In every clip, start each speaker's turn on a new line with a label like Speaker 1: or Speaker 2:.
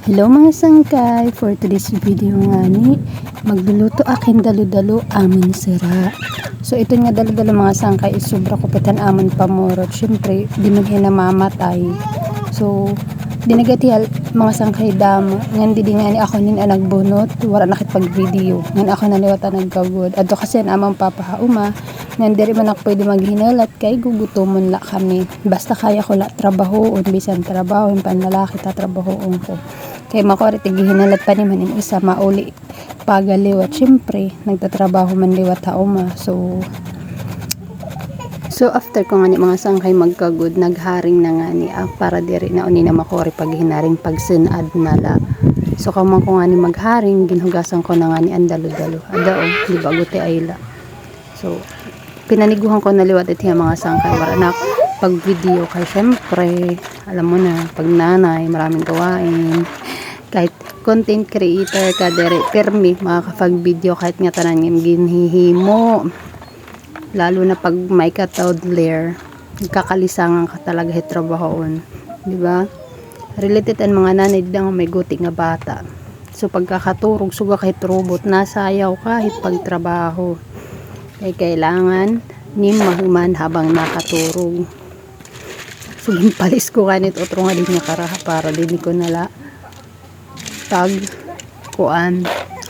Speaker 1: Hello mga sangkay, for today's video nga ni magluluto akin dalo-dalo amon sira. So ito nga dalo-dalo mga sangkay is sobra kupitan amon pamorot. Syempre di man hinamamatay. So dinagatial mga sangkay dama ngan di nga ni ako nin nagbunot wala nakit pag video ngan ako naliwatan nagkagod adto kasi amang papahauma ngan diri man ako pwede maghinalat kay gugutomon la kami basta kaya ko la trabaho on bisan trabaho yung panlalaki ta trabaho ko kay makuha hinalat pa ni manin isa mauli pagaliwat syempre nagtatrabaho man liwat hauma So after ko nga ni mga sangkay magkagod, nagharing na nga ni para diri na uni na makori pag hinaring pagsinad nala. So kamang ko nga ni magharing, ginhugasan ko na nga ni andalo-dalo. Adao, di ba guti ayla. So pinaniguhan ko na liwat iti mga sangkay wala na pag video kay syempre, alam mo na, pag nanay, maraming gawain. Kahit content creator ka diri, permi makakapag video kahit nga tanan yung ginhihimo. Lalo na pag may ka-toddler, kakalisangan ka talaga hitrabahoon, di ba? Related ang mga nanay dang may guti nga bata. So pagkakaturog suga kahit robot, nasayaw kahit pagtrabaho. Kaya kailangan ni mahuman habang nakaturog. So gimpalis ko kanit otro nga din nga karaha para din ko nala tag kuan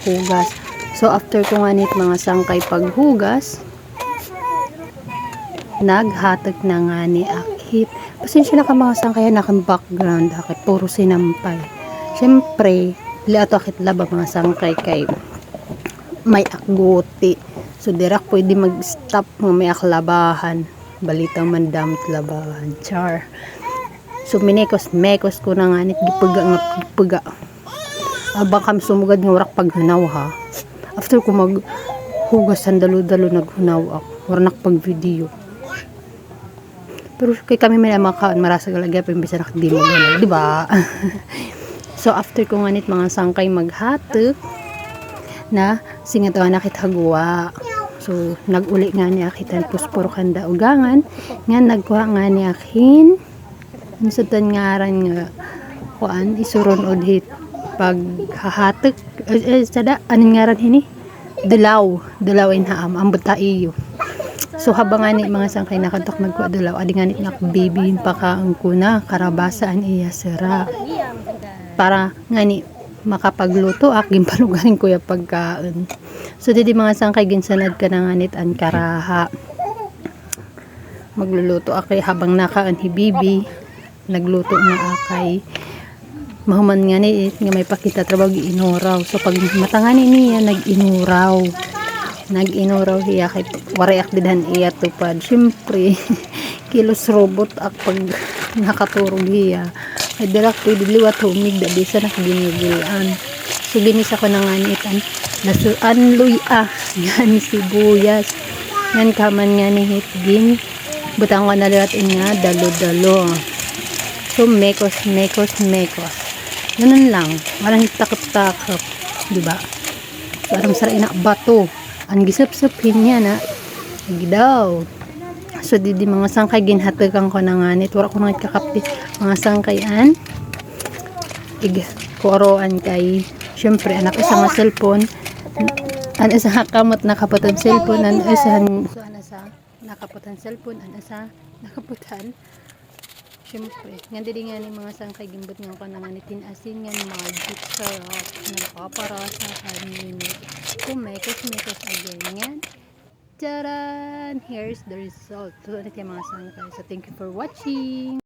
Speaker 1: hugas. So after ko nganit mga sangkay paghugas, naghatag na nga ni akit. Pasensya na ka mga sangkay nakang background akit puro sinampay. Syempre, liato akit laba mga sangkay kay may akguti. So dirak pwede mag-stop mo may aklabahan. Balitang mandamit labahan. Char. So minekos-mekos ko na nga nit gipuga. Abang kami sumugad ng warak paghunaw ha. After ko maghugas dalo-dalo naghunaw ako. Warak pag video. Pero kay kami may makaan marasa galagya pa imbis na nakadimo gano'n, di ba? So after ko nganit mga sangkay maghatag na singato nga nakit hagwa. So naguli nga ni akitan puspor kanda ugangan nga nagkuha nga ni akin unsutan ngaran nga kuan isuron odhit pag hahatag sada anin ngaran hini dulaw in haam ambot ta iyo. So habang nga ni mga sangkay nakatok nagkuadulaw adi nga ni nakbibihin pa ka ang kuna karabasaan iya sira para nga ni makapagluto gimpalugarin ko ya pagkaon. So didi mga sangkay ginsanad ka na nga nit an karaha magluluto akay habang nakaan hibibi nagluto na akay mahuman nga ni nga may pakita trabaho giinuraw. So pag matangani niya nag-inuraw hiya kay wariak didhan iya tupad syempre kilos robot ak pag nakaturog hiya ay dirak pwede liwat humig da bisa nakaginigilan. So ginisa ko na nga nitan nasuan luya nga ni sibuyas ngan kaman nga ni hitgin butang ko na liwat nga dalo-dalo. So mekos ganun lang walang takot diba? So anong saray na bato ang gisap-sapin niya na gidaw. So didi mga sangkay ginhatagan ko na nga nit wala ko nang kakapit mga sangkayan koroan kay syempre anak isa nga cellphone an isa kamot nakaputan cellphone an isa so ana sa nakaputan cellphone an isa nakaputan syempre nga didi nga ni mga sangkay gimbot nga ko na nga nitin asin nga magic sarap nagpaparas na kanini kumekos again yan. Taran! Here's the result. So, ano mga sangkay. So, thank you for watching.